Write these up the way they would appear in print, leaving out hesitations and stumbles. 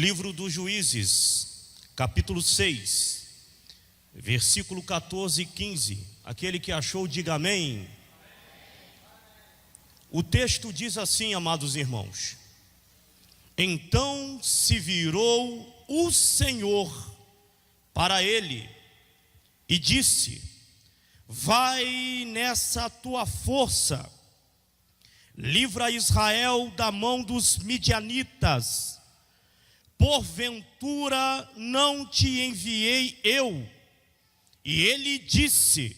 Livro dos Juízes, capítulo 6, versículo 14 e 15. Aquele que achou, diga amém. O texto diz assim, amados irmãos: então se virou o Senhor para ele e disse: vai nessa tua força, livra Israel da mão dos midianitas. Porventura não te enviei eu? E ele disse: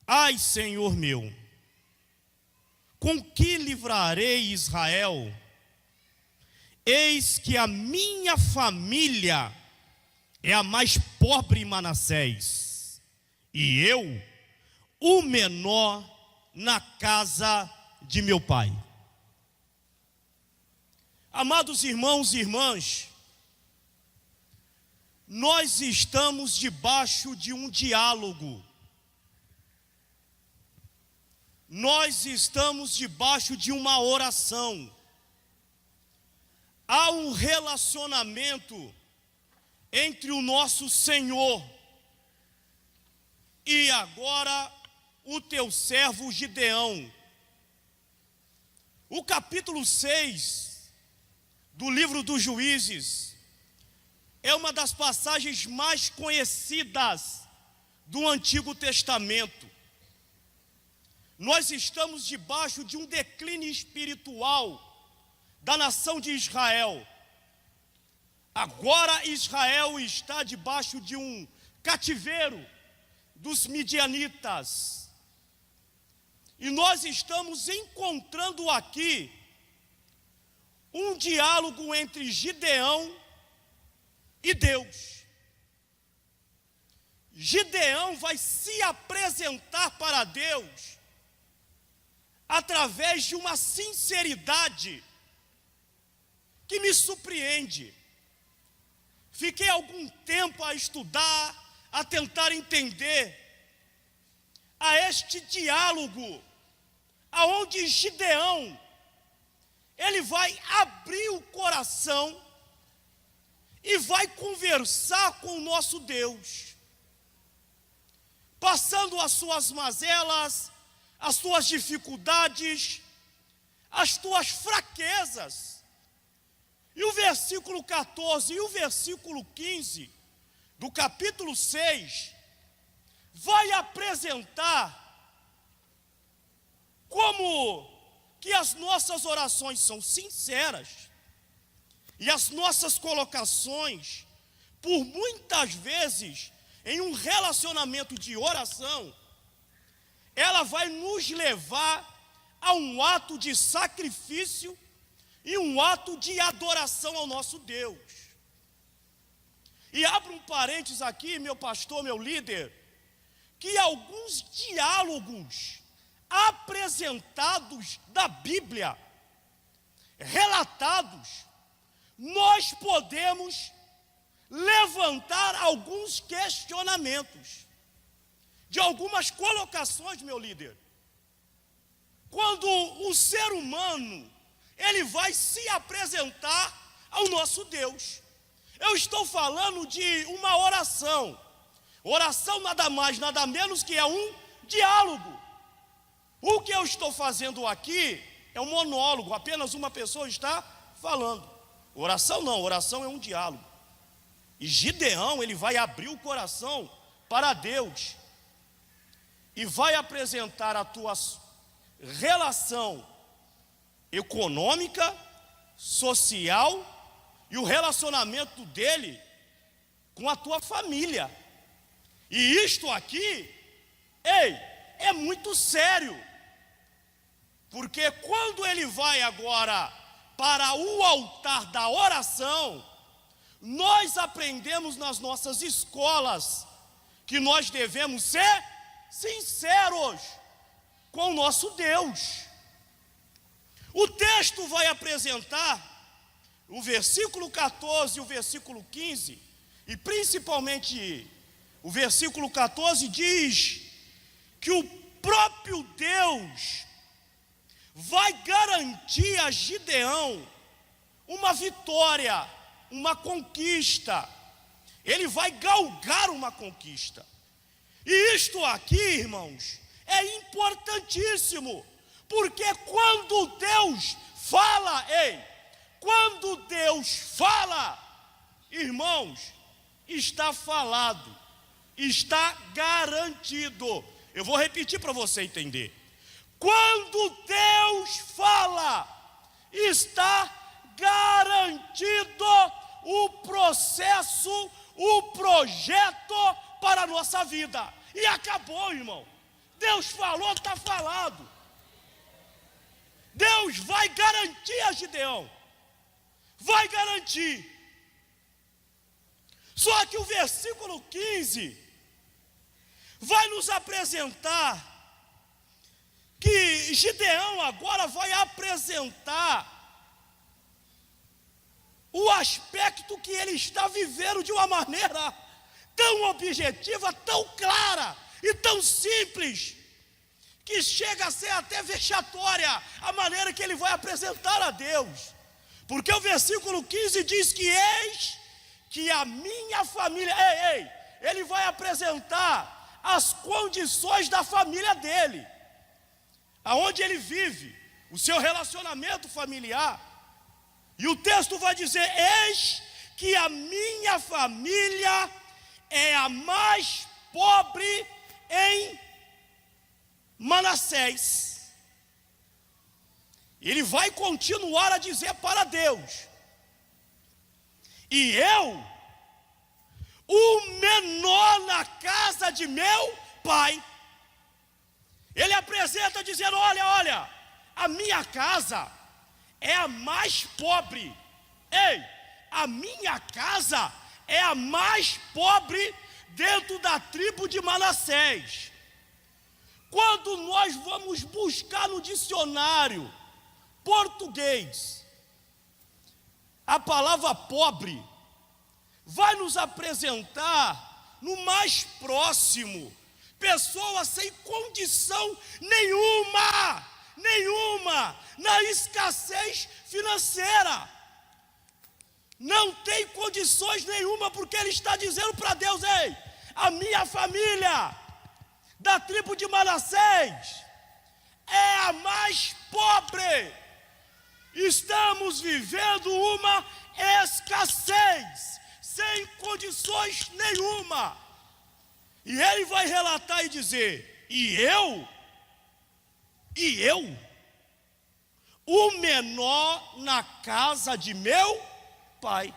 ai, Senhor meu, com que livrarei Israel? Eis que a minha família é a mais pobre em Manassés, e eu, o menor na casa de meu pai. Amados irmãos e irmãs, nós estamos debaixo de um diálogo. Nós estamos debaixo de uma oração. Há um relacionamento entre o nosso Senhor e agora o teu servo Gideão. O capítulo 6 do livro dos Juízes é uma das passagens mais conhecidas do Antigo Testamento. Nós estamos debaixo de um declínio espiritual da nação de Israel. Agora Israel está debaixo de um cativeiro dos midianitas. E nós estamos encontrando aqui um diálogo entre Gideão e Deus. Gideão vai se apresentar para Deus através de uma sinceridade que me surpreende. Fiquei algum tempo a estudar, a tentar entender a este diálogo, aonde Gideão, ele vai abrir o coração e vai conversar com o nosso Deus, passando as suas mazelas, as suas dificuldades, as tuas fraquezas. E o versículo 14 e o versículo 15 do capítulo 6 vai apresentar como que as nossas orações são sinceras e as nossas colocações, por muitas vezes, em um relacionamento de oração, ela vai nos levar a um ato de sacrifício e um ato de adoração ao nosso Deus. E abro um parênteses aqui, meu pastor, meu líder, que alguns diálogos apresentados da Bíblia, relatados, nós podemos levantar alguns questionamentos, de algumas colocações, meu líder. Quando o ser humano, ele vai se apresentar ao nosso Deus. Eu estou falando de uma oração. Oração nada mais, nada menos que é um diálogo. O que eu estou fazendo aqui é um monólogo, apenas uma pessoa está falando. Oração não, oração é um diálogo. E Gideão, ele vai abrir o coração para Deus e vai apresentar a tua relação econômica, social e o relacionamento dele com a tua família. E isto aqui, é muito sério. Porque quando ele vai agora para o altar da oração, nós aprendemos nas nossas escolas que nós devemos ser sinceros com o nosso Deus. O texto vai apresentar o versículo 14 e o versículo 15, e principalmente o versículo 14 diz que o próprio Deus vai garantir a Gideão uma vitória, uma conquista. Ele vai galgar uma conquista. E isto aqui, irmãos, é importantíssimo. Porque quando Deus fala, quando Deus fala, irmãos, está falado, está garantido. Eu vou repetir para você entender. Quando Deus fala, está garantido o processo, o projeto para a nossa vida. E acabou, irmão. Deus falou, está falado. Deus vai garantir a Gideão. Vai garantir. Só que o versículo 15 vai nos apresentar que Gideão agora vai apresentar o aspecto que ele está vivendo de uma maneira tão objetiva, tão clara e tão simples, que chega a ser até vexatória a maneira que ele vai apresentar a Deus. Porque o versículo 15 diz que eis que a minha família, ele vai apresentar as condições da família dele, aonde ele vive, o seu relacionamento familiar. E o texto vai dizer: eis que a minha família é a mais pobre em Manassés. Ele vai continuar a dizer para Deus: e eu, o menor na casa de meu pai. Ele apresenta dizendo: olha, a minha casa é a mais pobre. A minha casa é a mais pobre dentro da tribo de Manassés. Quando nós vamos buscar no dicionário português, a palavra pobre vai nos apresentar no mais próximo pessoa sem condição nenhuma, na escassez financeira. Não tem condições nenhuma, porque ele está dizendo para Deus: a minha família da tribo de Manassés é a mais pobre. Estamos vivendo uma escassez, sem condições nenhuma. E ele vai relatar e dizer: e eu, o menor na casa de meu pai.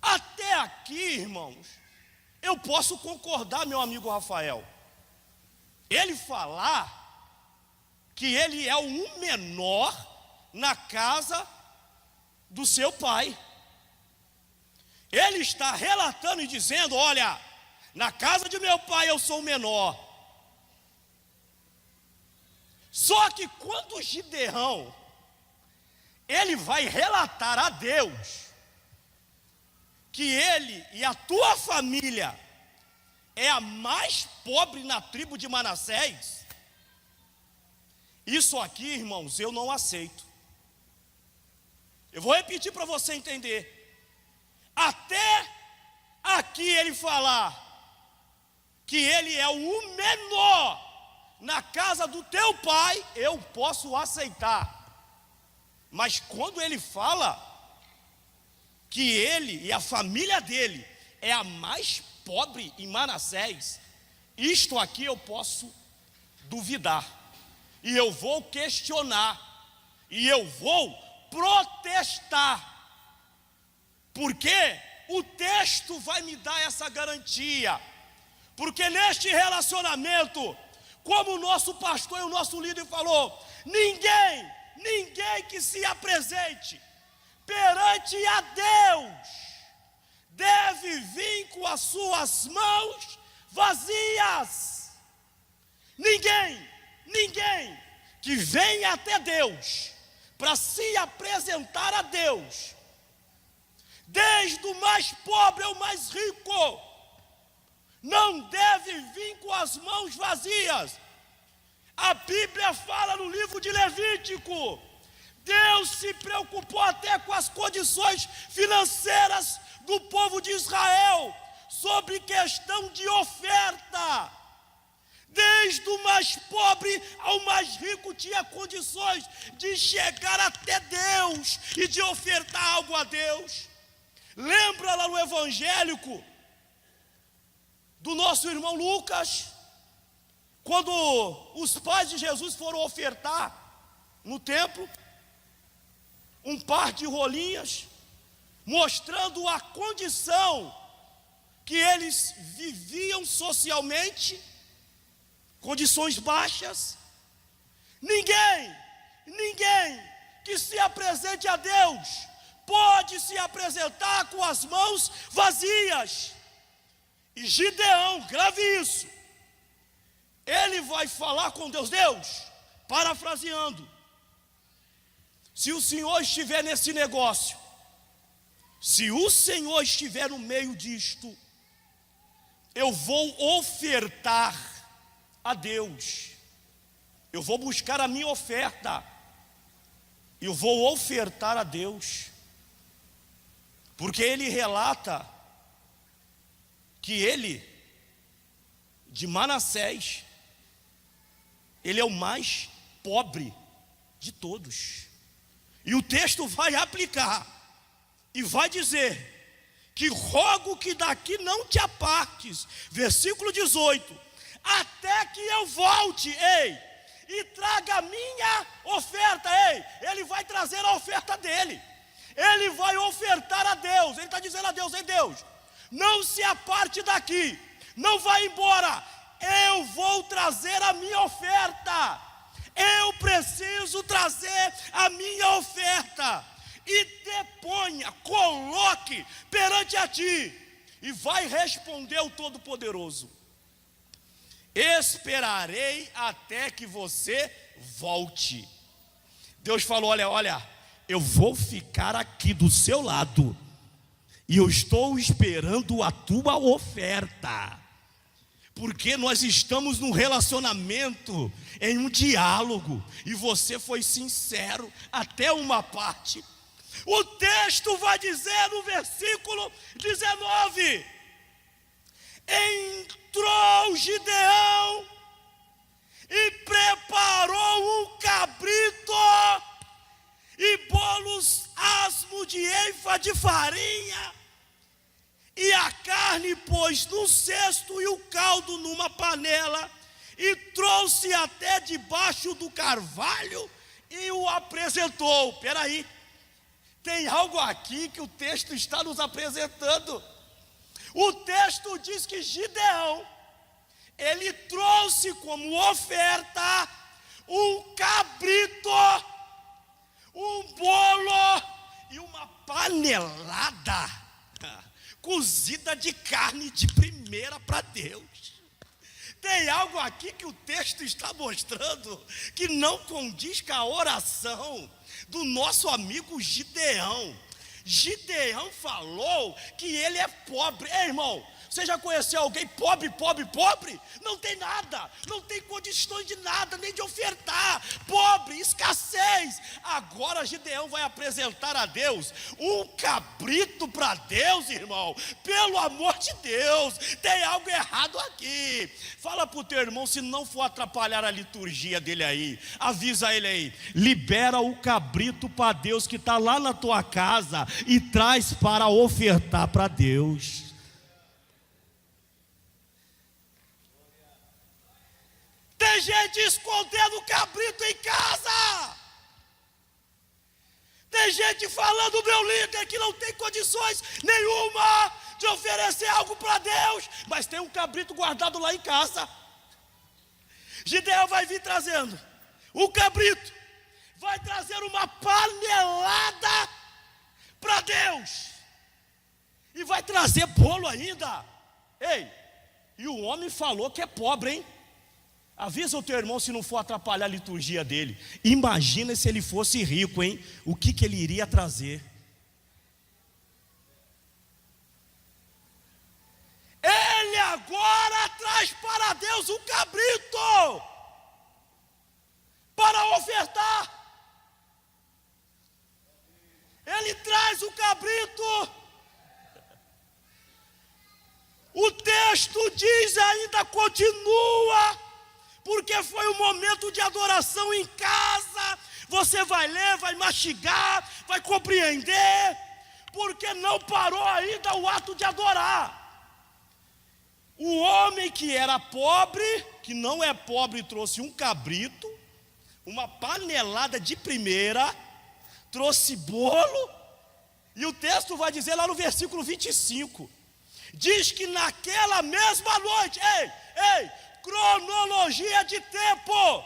Até aqui, irmãos, eu posso concordar, meu amigo Rafael. Ele falar que ele é o menor na casa do seu pai. Ele está relatando e dizendo: olha, na casa de meu pai eu sou o menor. Só que quando Gideão, ele vai relatar a Deus que ele e a tua família é a mais pobre na tribo de Manassés, isso aqui, irmãos, eu não aceito. Eu vou repetir para você entender. Até aqui ele falar que ele é o menor na casa do teu pai, eu posso aceitar. Mas quando ele fala que ele e a família dele é a mais pobre em Manassés, isto aqui eu posso duvidar. E eu vou questionar. E eu vou protestar. Porque o texto vai me dar essa garantia. Porque neste relacionamento, como o nosso pastor e o nosso líder falou, ninguém que se apresente perante a Deus deve vir com as suas mãos vazias. Ninguém que venha até Deus para se apresentar a Deus, desde o mais pobre ao mais rico, não deve vir com as mãos vazias. A Bíblia fala no livro de Levítico: Deus se preocupou até com as condições financeiras do povo de Israel, sobre questão de oferta. Desde o mais pobre ao mais rico tinha condições de chegar até Deus e de ofertar algo a Deus. Lembra lá no evangélico do nosso irmão Lucas, quando os pais de Jesus foram ofertar no templo um par de rolinhas, mostrando a condição que eles viviam socialmente, condições baixas. Ninguém que se apresente a Deus pode se apresentar com as mãos vazias. E Gideão, grave isso, ele vai falar com Deus, parafraseando: se o Senhor estiver nesse negócio, se o Senhor estiver no meio disto, eu vou ofertar a Deus, eu vou buscar a minha oferta, eu vou ofertar a Deus, porque ele relata que ele, de Manassés, ele é o mais pobre de todos. E o texto vai aplicar e vai dizer que rogo que daqui não te apartes, versículo 18, até que eu volte, e traga a minha oferta. Ele vai trazer a oferta dele, ele vai ofertar a Deus, ele está dizendo a Deus: Deus, não se aparte daqui, não vá embora, eu vou trazer a minha oferta, eu preciso trazer a minha oferta, e deponha, coloque perante a ti. E vai responder o Todo-Poderoso: esperarei até que você volte. Deus falou: olha, eu vou ficar aqui do seu lado, e eu estou esperando a tua oferta, porque nós estamos num relacionamento, em um diálogo, e você foi sincero até uma parte. O texto vai dizer no versículo 19: entrou Gideão e preparou um cabrito e bolos asmos de efa de farinha, e a carne pôs num cesto e o caldo numa panela, e trouxe até debaixo do carvalho e o apresentou. Peraí, tem algo aqui que o texto está nos apresentando. O texto diz que Gideão, ele trouxe como oferta um cabrito, um bolo e uma panelada cozida de carne de primeira para Deus. Tem algo aqui que o texto está mostrando que não condiz com a oração do nosso amigo Gideão. Gideão falou que ele é pobre. Irmão, você já conheceu alguém pobre? Não tem nada, não tem condições de nada, nem de ofertar. Pobre, escassez. Agora Gideão vai apresentar a Deus um cabrito para Deus, irmão. Pelo amor de Deus, tem algo errado aqui. Fala para o teu irmão, se não for atrapalhar a liturgia dele aí, avisa ele aí: libera o cabrito para Deus que está lá na tua casa e traz para ofertar para Deus. Tem gente escondendo o cabrito em casa. Tem gente falando: meu líder, que não tem condições nenhuma de oferecer algo para Deus, mas tem um cabrito guardado lá em casa. Gideão vai vir trazendo o cabrito, vai trazer uma panelada para Deus, e vai trazer bolo ainda. E o homem falou que é pobre, hein? Avisa o teu irmão se não for atrapalhar a liturgia dele. Imagina se ele fosse rico, hein? O que ele iria trazer? Ele agora traz para Deus um cabrito para ofertar. texto diz, ainda continua, porque foi um momento de adoração em casa. Você vai ler, vai mastigar, vai compreender, porque não parou ainda o ato de adorar. O homem que era pobre, que não é pobre, trouxe um cabrito, uma panelada de primeira, trouxe bolo, e o texto vai dizer lá no versículo 25, diz que naquela mesma noite, cronologia de tempo,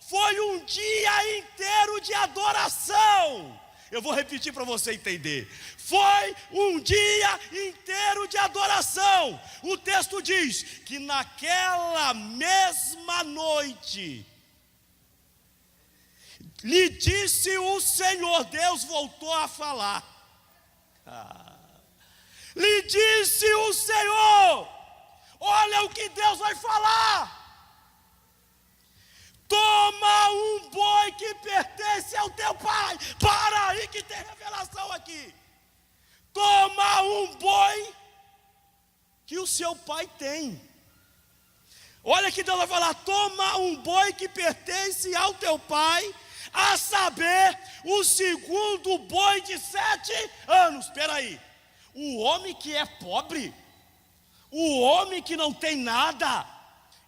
foi um dia inteiro de adoração. Eu vou repetir para você entender. Foi um dia inteiro de adoração. O texto diz que naquela mesma noite, lhe disse o Senhor, Deus voltou a falar. Lhe disse o Senhor, olha o que Deus vai falar. Toma um boi que pertence ao teu pai. Para aí que tem revelação aqui. Toma um boi que o seu pai tem. Olha que Deus vai falar. Toma um boi que pertence ao teu pai, a saber, o segundo boi de 7 anos. Espera aí. O homem que é pobre, o homem que não tem nada,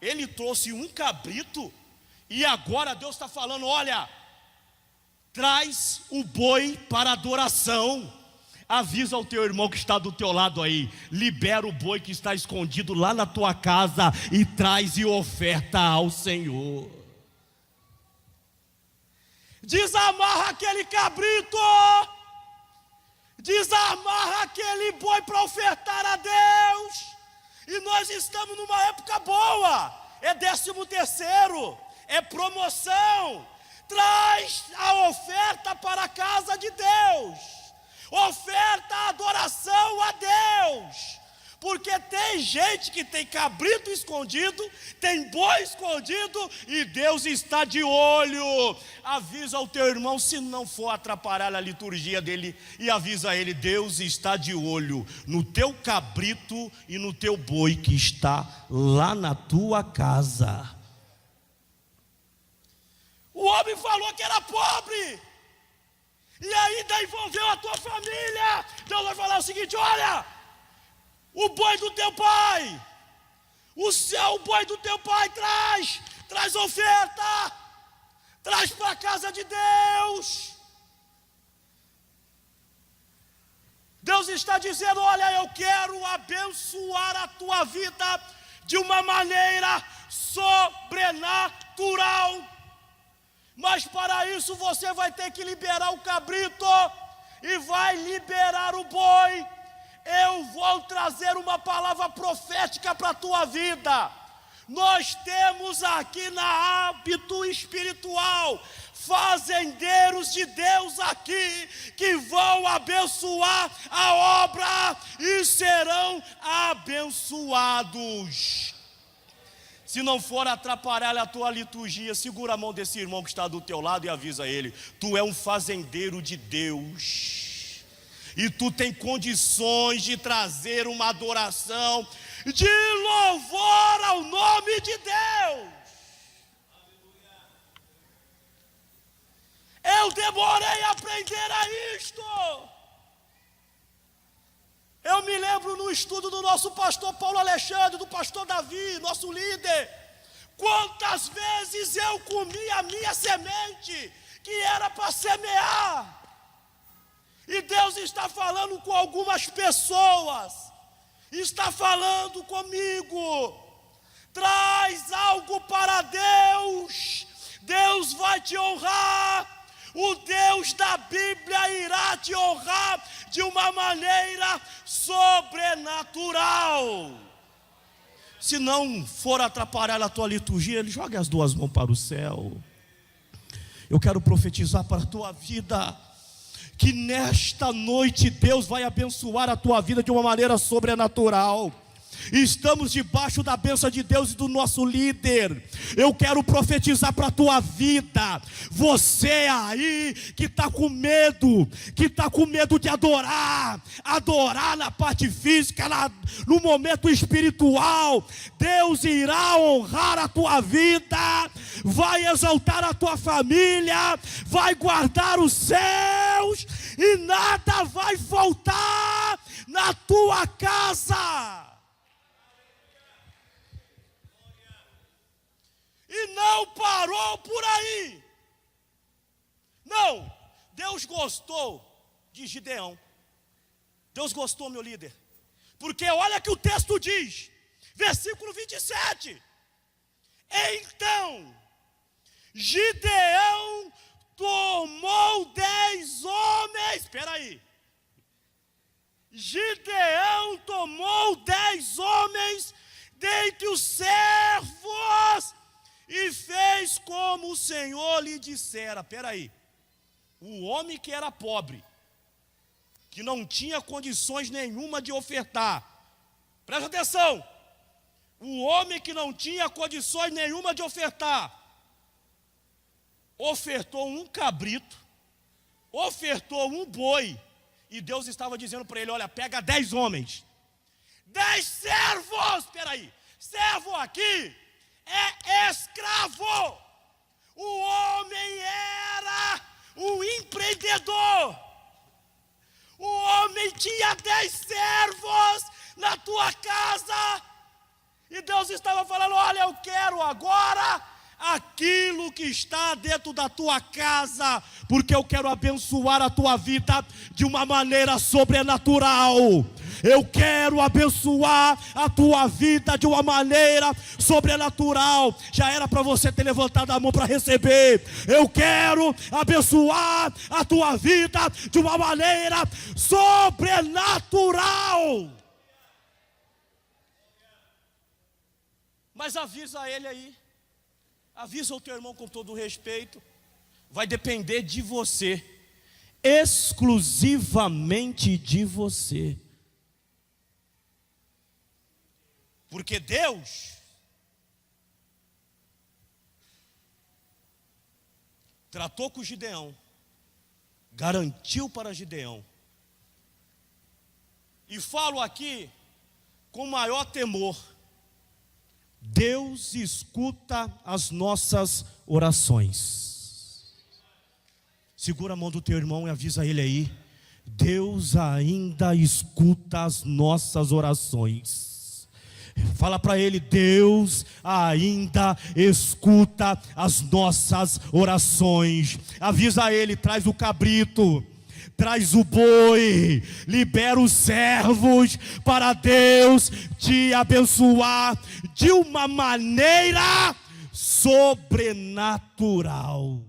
ele trouxe um cabrito. E agora Deus está falando, olha, traz o boi para adoração. Avisa ao teu irmão que está do teu lado aí, libera o boi que está escondido lá na tua casa e traz e oferta ao Senhor. Desamarra aquele cabrito, desamarra aquele boi para ofertar a Deus. E nós estamos numa época boa, é 13º, é promoção. Traz a oferta para a casa de Deus, oferta a adoração a Deus, porque tem gente que tem cabrito escondido, tem boi escondido, e Deus está de olho. Avisa ao teu irmão, se não for atrapalhar a liturgia dele, e avisa ele, Deus está de olho no teu cabrito e no teu boi que está lá na tua casa. O homem falou que era pobre, e ainda envolveu a tua família. Deus vai falar o seguinte, olha, o boi do teu pai, o boi do teu pai traz oferta, traz para a casa de Deus. Deus está dizendo, olha, eu quero abençoar a tua vida de uma maneira sobrenatural. Mas para isso você vai ter que liberar o cabrito e vai liberar o boi. Eu vou trazer uma palavra profética para a tua vida. Nós temos aqui na hábito espiritual fazendeiros de Deus aqui que vão abençoar a obra e serão abençoados. Se não for atrapalhar a tua liturgia, segura a mão desse irmão que está do teu lado e avisa ele, tu é um fazendeiro de Deus, e tu tem condições de trazer uma adoração de louvor ao nome de Deus. Eu demorei a aprender a isto. Eu me lembro no estudo do nosso pastor Paulo Alexandre, do pastor Davi, nosso líder, quantas vezes eu comi a minha semente, que era para semear, e Deus está falando com algumas pessoas, está falando comigo, traz algo para Deus, Deus vai te honrar, o Deus da Bíblia irá te honrar de uma maneira sobrenatural. Se não for atrapalhar a tua liturgia, ele joga as duas mãos para o céu. Eu quero profetizar para a tua vida, que nesta noite Deus vai abençoar a tua vida de uma maneira sobrenatural. estamos debaixo da bênção de Deus e do nosso líder. Eu quero profetizar para a tua vida. Você aí que está com medo de adorar na parte física, no momento espiritual, Deus irá honrar a tua vida, vai exaltar a tua família, vai guardar os céus e nada vai faltar na tua casa. E não parou por aí. Não, Deus gostou de Gideão. Deus gostou, meu líder. Porque olha que o texto diz, versículo 27. Então, Gideão tomou 10 homens. Espera aí. Gideão tomou 10 homens dentre os servos e fez como o Senhor lhe dissera. Espera aí. O homem que era pobre, que não tinha condições nenhuma de ofertar. Presta atenção. O homem que não tinha condições nenhuma de ofertar, ofertou um cabrito, ofertou um boi, e Deus estava dizendo para ele, olha, pega 10 homens, 10 servos, espera aí, servo aqui é escravo, o homem era um empreendedor, o homem tinha 10 servos na tua casa, e Deus estava falando, olha, eu quero agora aquilo que está dentro da tua casa, porque eu quero abençoar a tua vida de uma maneira sobrenatural. Eu quero abençoar a tua vida de uma maneira sobrenatural. Já era para você ter levantado a mão para receber. Eu quero abençoar a tua vida de uma maneira sobrenatural. Mas avisa ele aí. Avisa o teu irmão com todo o respeito. Vai depender de você. Exclusivamente de você. Porque Deus tratou com Gideão. Garantiu para Gideão. E falo aqui com maior temor. Deus escuta as nossas orações. Segura a mão do teu irmão e avisa ele aí. Deus ainda escuta as nossas orações. Fala para ele, Deus ainda escuta as nossas orações. Avisa ele, traz o cabrito, traz o boi, libera os servos para Deus te abençoar de uma maneira sobrenatural.